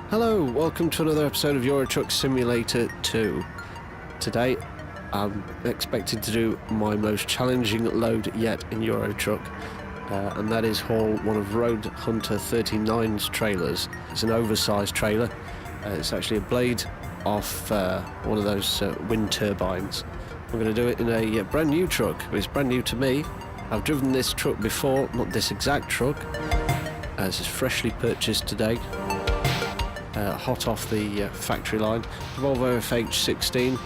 Hello, welcome to another episode of Euro Truck Simulator 2. Today, I'm expected to do my most challenging load yet in Euro Truck, and that is haul one of Road Hunter 39's trailers. It's an oversized trailer. It's actually a blade off one of those wind turbines. I'm going to do it in a brand new truck. It's brand new to me. I've driven this truck before, not this exact truck. This is freshly purchased today. Hot off the factory line. Volvo FH16,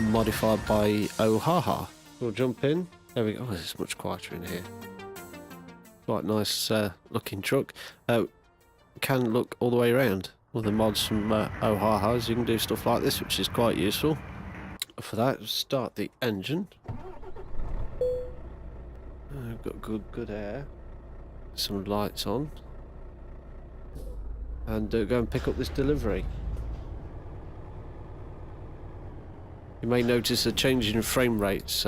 modified by Ohaha. We'll jump in. There we go. Oh, it's much quieter in here. Quite nice looking truck. Can look all the way around. One of the mods from Ohaha's, you can do stuff like this, which is quite useful. For that, start the engine. Got good air. Some lights on. And go and pick up this delivery. You may notice a change in frame rates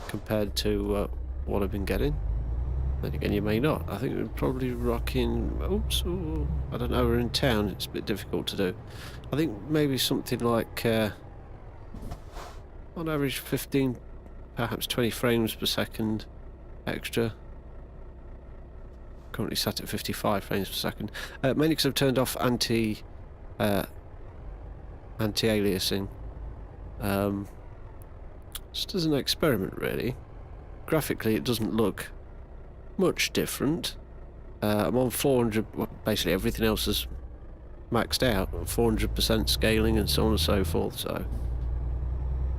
compared to what I've been getting. Then again, you may not. I think we're probably rocking. Oops, oh, I don't know. We're in town. It's a bit difficult to do. I think maybe something like on average 15, perhaps 20 frames per second extra. Currently sat at 55 frames per second. Mainly because I've turned off anti-aliasing. Just as an experiment, really. Graphically, it doesn't look much different. I'm on 400. Well, basically, everything else is maxed out. 400% scaling and so on and so forth. So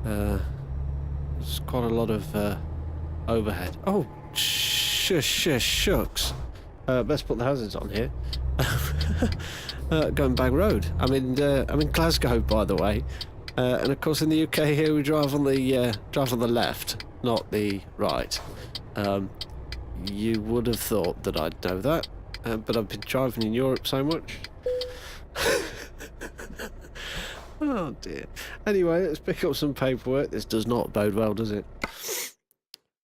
there's quite a lot of overhead. Oh, shucks. Best put the hazards on here. Going back road. I'm in Glasgow, by the way, and of course in the UK here we drive on the left, not the right. You would have thought that I'd know that, but I've been driving in Europe so much. Oh dear. Anyway, let's pick up some paperwork. This does not bode well, does it?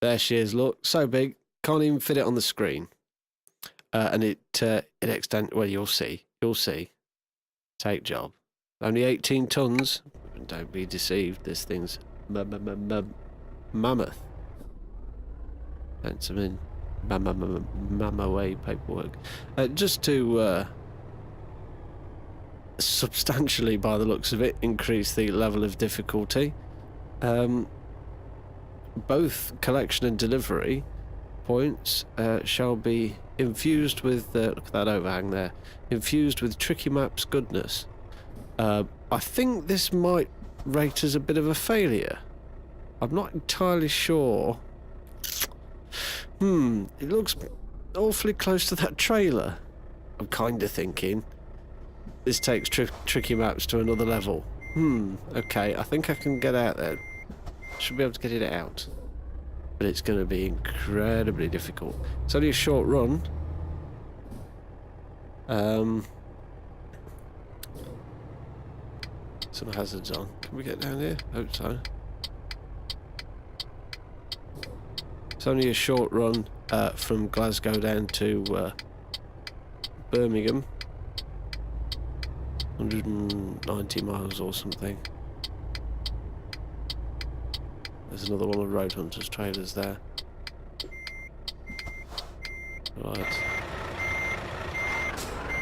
There she is. Look, so big, can't even fit it on the screen. And it extends. Well, you'll see. Take job. Only 18 tons. Don't be deceived. This thing's mammoth. And some in mama way paperwork. Just to substantially, by the looks of it, increase the level of difficulty. Both collection and delivery points shall be infused with look at that overhang there, infused with Tricky Maps goodness. I think this might rate as a bit of a failure. I'm not entirely sure. It looks awfully close to that trailer. I'm kind of thinking this takes Tricky Maps to another level. Okay, I think I can get out there. Should be able to get it out. But it's going to be incredibly difficult. It's only a short run. Some hazards on. Can we get down here? Hope so. It's only a short run from Glasgow down to Birmingham. 190 miles or something. There's another one of Road Hunter's trailers there. Right.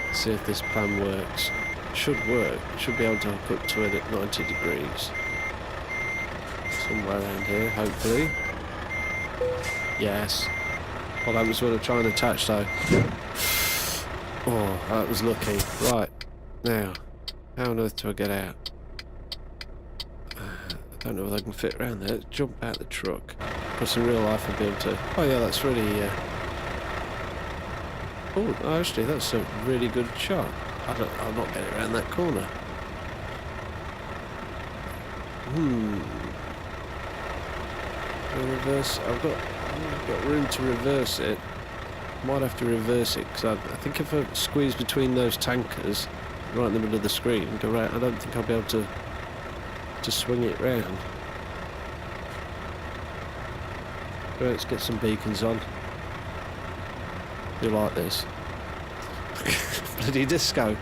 Let's see if this plan works. Should work. Should be able to hook up to it at 90 degrees. Somewhere around here, hopefully. Yes. What happens when I try and attach though? Oh, that was lucky. Right. Now, how on earth do I get out? I don't know whether I can fit around there. Let's jump out the truck. Because in real life I'd be able to... Oh yeah, that's really... Oh, actually, that's a really good shot. I'll not get around that corner. Reverse. I've got room to reverse it. Might have to reverse it because I think if I squeeze between those tankers right in the middle of the screen and go right, I don't think I'll be able to swing it round. Right, let's get some beacons on. You like this? Bloody disco.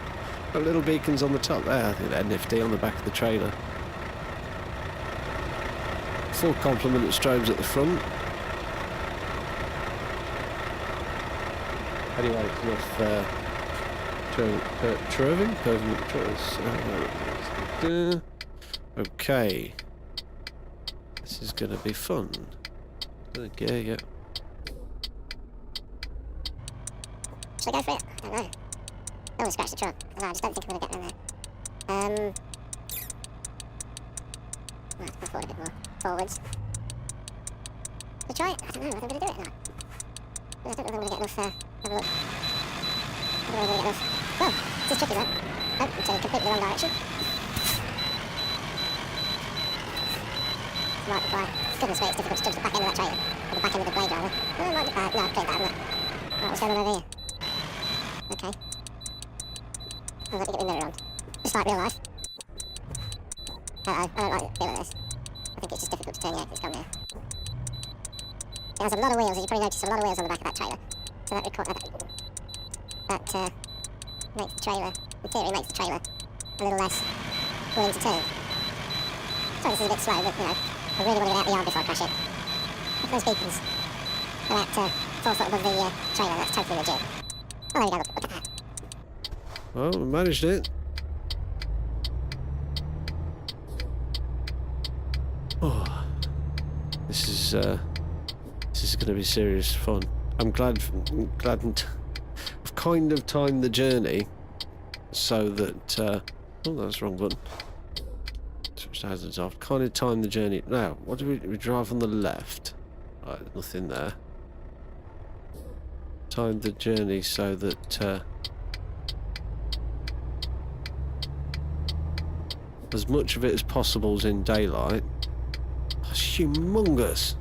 Got little beacons on the top there. I think they're nifty on the back of the trailer. Full complement of strobes at the front. Anyway, it's enough okay. This is going to be fun. Okay, yeah. Should I go for it? I don't know. I don't want to scratch the truck. No, I just don't think I'm going to get around there. Right, go forward a bit more. Forwards. Should I try it? I don't know. I think I'm going to do it now. I don't know if I'm going to get enough, have a look. I don't know if I'm going to get enough. Well, this is tricky, that. Oh, I'm turning completely the wrong direction. Right, right. Goodness me, it's difficult to judge the back end of that trailer. Or the back end of the blade, rather. No, it might be, no, I've cleared that, haven't I? Right, what's going on over here? Okay. Oh, let me get the mirror on. Just like real life. Uh-oh, I don't like the feel of this. I think it's just difficult to turn the axis, can't it? It has a lot of wheels, as you probably noticed, a lot of wheels on the back of that trailer. So that makes the trailer, in theory, makes the trailer a little less willing to turn. Sorry, this is a bit slow, but, you know, I really want to get out the yard before I crash it. Look at those beacons. They're at 4 foot above the trailer, that's totally legit. Oh, there we go, look at that. Well, we managed it. Oh, this is going to be serious fun. I'm glad I've kind of timed the journey so that oh, that's the wrong button. Switch the hazards off. Kind of timed the journey. Now, what do we drive on the left? Right, nothing there. Timed the journey so that as much of it as possible is in daylight. That's humongous.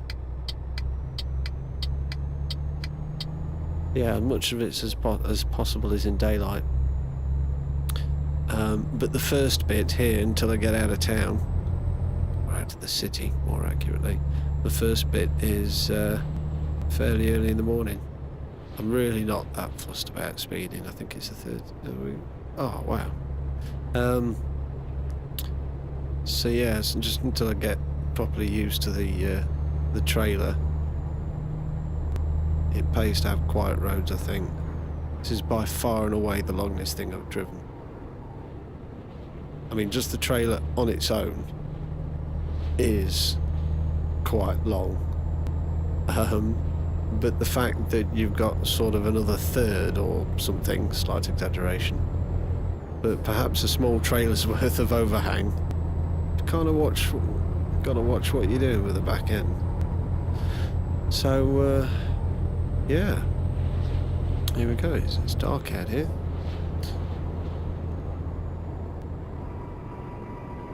Yeah, much of it as possible is in daylight. But the first bit here, until I get out of town, or out of the city, more accurately, the first bit is fairly early in the morning. I'm really not that fussed about speeding. I think it's the third. Oh wow. So yeah, so just until I get properly used to the trailer. It pays to have quiet roads, I think. This is by far and away the longest thing I've driven. I mean, just the trailer on its own is quite long. But the fact that you've got sort of another third or something, slight exaggeration, but perhaps a small trailer's worth of overhang, you kind of gotta watch what you're doing with the back end. So, yeah, here we go. It's dark out here.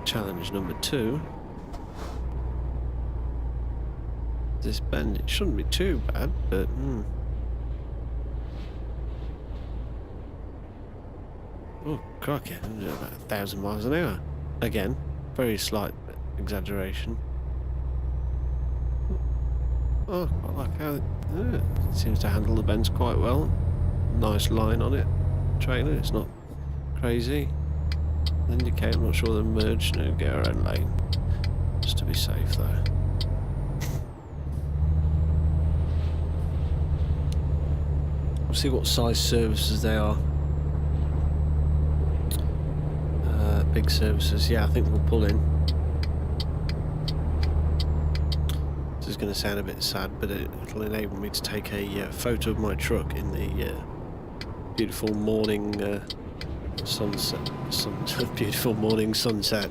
Challenge number 2. This bend, it shouldn't be too bad, but oh, crikey, I'm doing about 1,000 miles an hour. Again, very slight exaggeration. Oh, I like how it seems to handle the bends quite well. Nice line on it. Trailer, it's not crazy. Indicate, I'm not sure they're merged. No, get our own lane. Just to be safe though. We'll see what size services they are. Big services, yeah, I think we'll pull in. This is going to sound a bit sad, but it'll enable me to take a photo of my truck in the beautiful morning sunset. Beautiful morning sunset.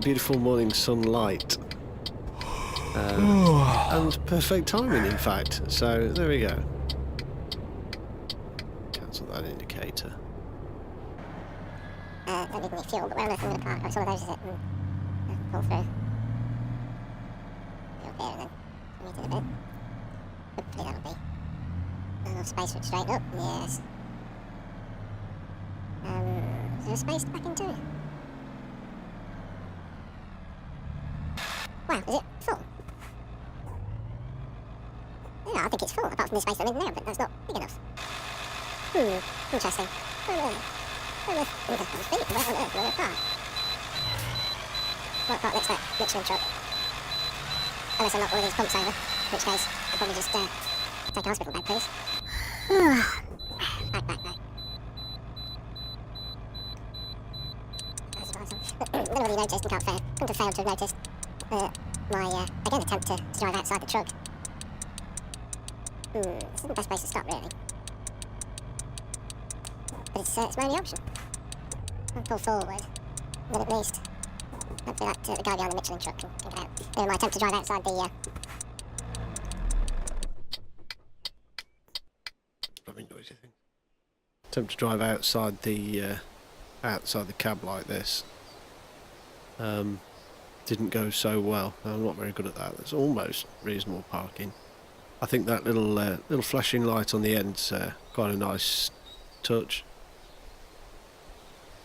Beautiful morning sunlight. And perfect timing, in fact. So there we go. Cancel that indicator. Don't need any fuel, but where on earth am I going to park? Oh, some of those is it. Pull through. Be up here and then meet in a bit. Hopefully that'll be enough space for it to straighten up. Yes. Is there a space to back into? Wow, is it full? Yeah, I think it's full, apart from the space I'm in now, but that's not big enough. Interesting. Where on earth will I park? What park looks like Michelin truck? Unless I knock one of these pumps over, in which case I'll probably just take a hospital bed, please. Back. I don't know whether you noticed and couldn't have failed to have noticed my again attempt to drive outside the truck. This isn't the best place to stop, really. But it's my only option. I'll pull forward, and then at least hopefully the guy behind the Michelin truck can get out. Anyway, my attempt to drive outside the Very noisy thing. Attempt to drive outside the cab like this. Didn't go so well. I'm not very good at that. It's almost reasonable parking. I think that little flashing light on the end's quite a nice touch.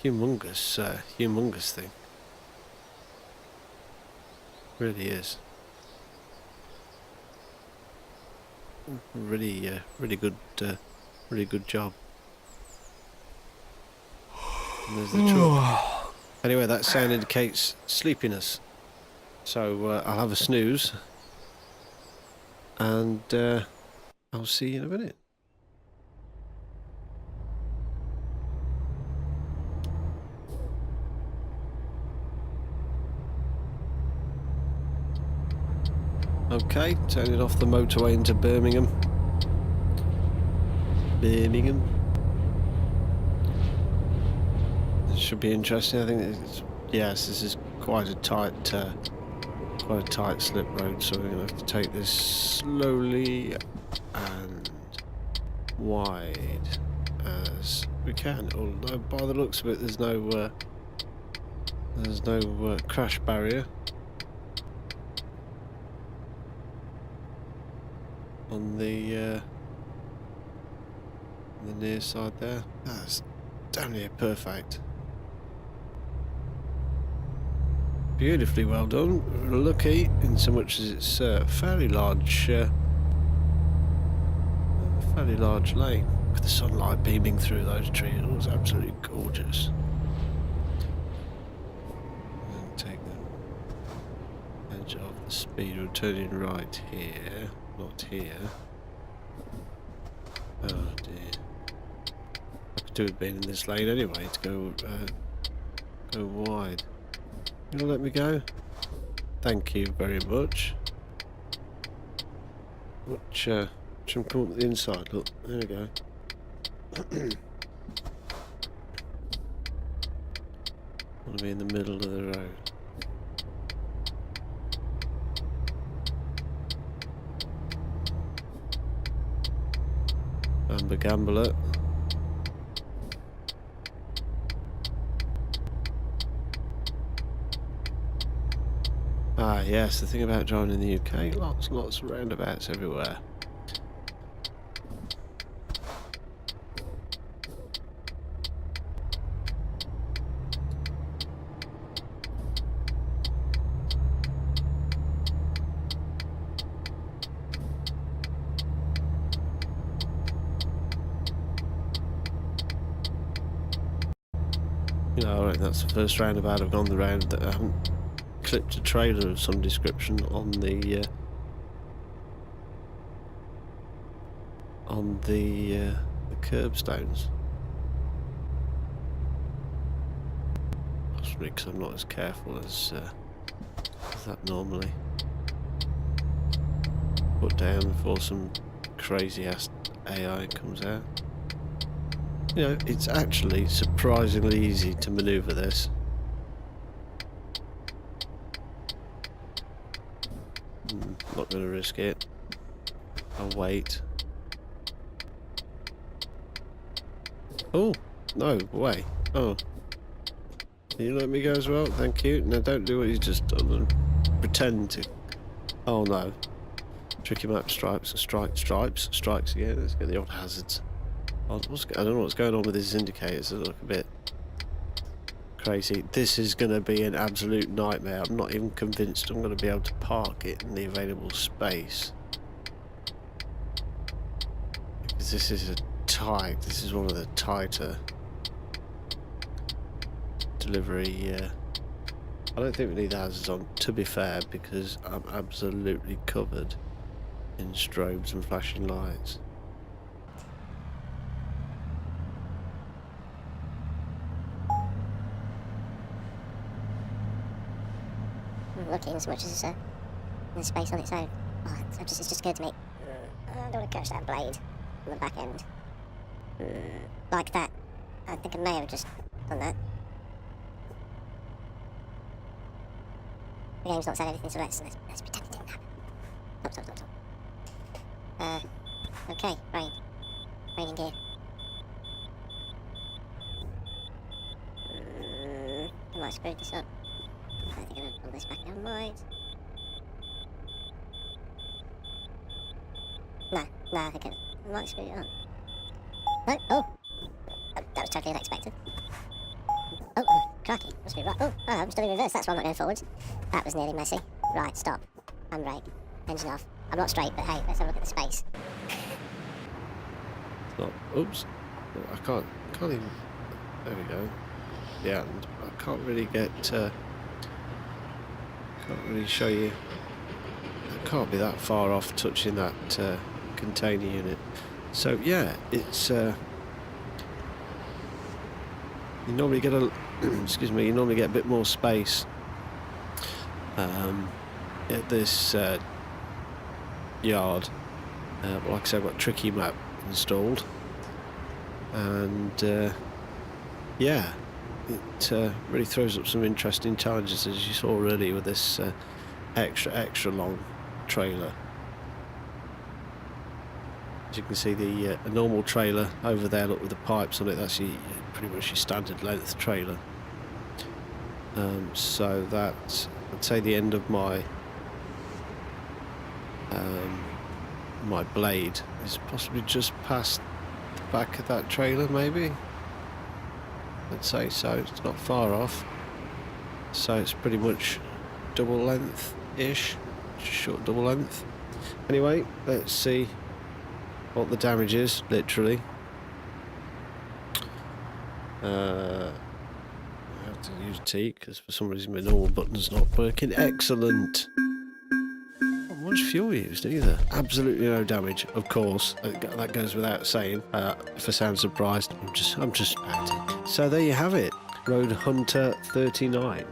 Humongous thing. Really is. Really good job. And there's the truck. Anyway, that sound indicates sleepiness. So I'll have a snooze. And I'll see you in a minute. Okay, turning off the motorway into Birmingham. This should be interesting. I think yes, this is quite a tight slip road, so we're going to have to take this slowly and wide as we can. Although by the looks of it, there's no crash barrier on the near side there. That's damn near perfect. Beautifully well done. Lucky in so much as it's a fairly large lane. With the sunlight beaming through those trees, it was absolutely gorgeous. And take the edge of the speed. We're turning right here, not here. Oh dear. I could do with being in this lane anyway to go wide. You gonna let me go? Thank you very much. Watch him come up the inside. Look, there we go. Want to be in the middle of the road. Amber Gambler. Ah yes, the thing about driving in the UK, lots of roundabouts everywhere. You know, I reckon that's the first roundabout I've gone the round that I haven't clipped a trailer of some description on the curbstones. Possibly because I'm not as careful as that normally. Put down before some crazy ass AI comes out. You know, it's actually surprisingly easy to manoeuvre this. Not going to risk it. I'll wait. Oh, no, way. Oh. Can you let me go as well? Thank you. Now don't do what you just done and pretend to. Oh no. Tricky map stripes, strikes again. Let's get the old hazards. I don't know what's going on with these indicators. They look a bit crazy. This is going to be an absolute nightmare. I'm not even convinced I'm going to be able to park it in the available space. because this is one of the tighter delivery. I don't think we need the hazards on, to be fair, because I'm absolutely covered in strobes and flashing lights. Looking as much as there's space on its own. Oh, it's just occurred to me. I don't want to catch that blade on the back end. Like that. I think I may have just done that. The game's not said anything, so let's pretend it didn't happen. Stop. Okay, rain. Raining gear. I might have screwed this up. I think I'm going to pull this back down wide. No, I think I might screw it up. No, oh! That was totally unexpected. Oh, cracky. Must be right. Oh, I'm still in reverse, that's why I'm not going forwards. That was nearly messy. Right, stop. Handbrake. Engine off. I'm not straight, but hey, let's have a look at the space. It's not. Oops. I can't even. There we go. Yeah, and I can't really get. Can't really show you. I can't be that far off touching that container unit. So yeah, it's. You normally get a. Excuse me. You normally get a bit more space. At this yard. But like I said, I've got Tricky Map installed, and yeah, it really throws up some interesting challenges, as you saw earlier with this extra long trailer. As you can see, the a normal trailer over there, look, with the pipes on it, that's pretty much your standard length trailer. So that's, I'd say, the end of my my blade is possibly just past the back of that trailer, maybe. I'd say so. It's not far off. So it's pretty much double length-ish, short double length. Anyway, let's see what the damage is, literally. I have to use T because for some reason my normal button's not working. Excellent. Not much fuel used either. Absolutely no damage, of course. That goes without saying. If I sound surprised, I'm just acting. So there you have it. Road Hunter 39.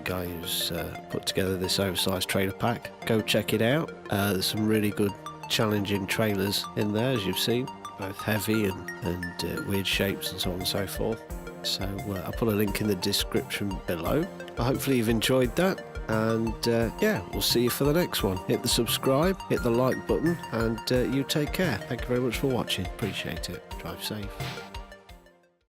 Guy who's put together this oversized trailer pack. Go check it out. There's some really good, challenging trailers in there, as you've seen. Both heavy and weird shapes and so on and so forth. So I'll put a link in the description below. But hopefully you've enjoyed that, and yeah, we'll see you for the next one. Hit the subscribe, hit the like button, and you take care. Thank you very much for watching. Appreciate it. Drive safe.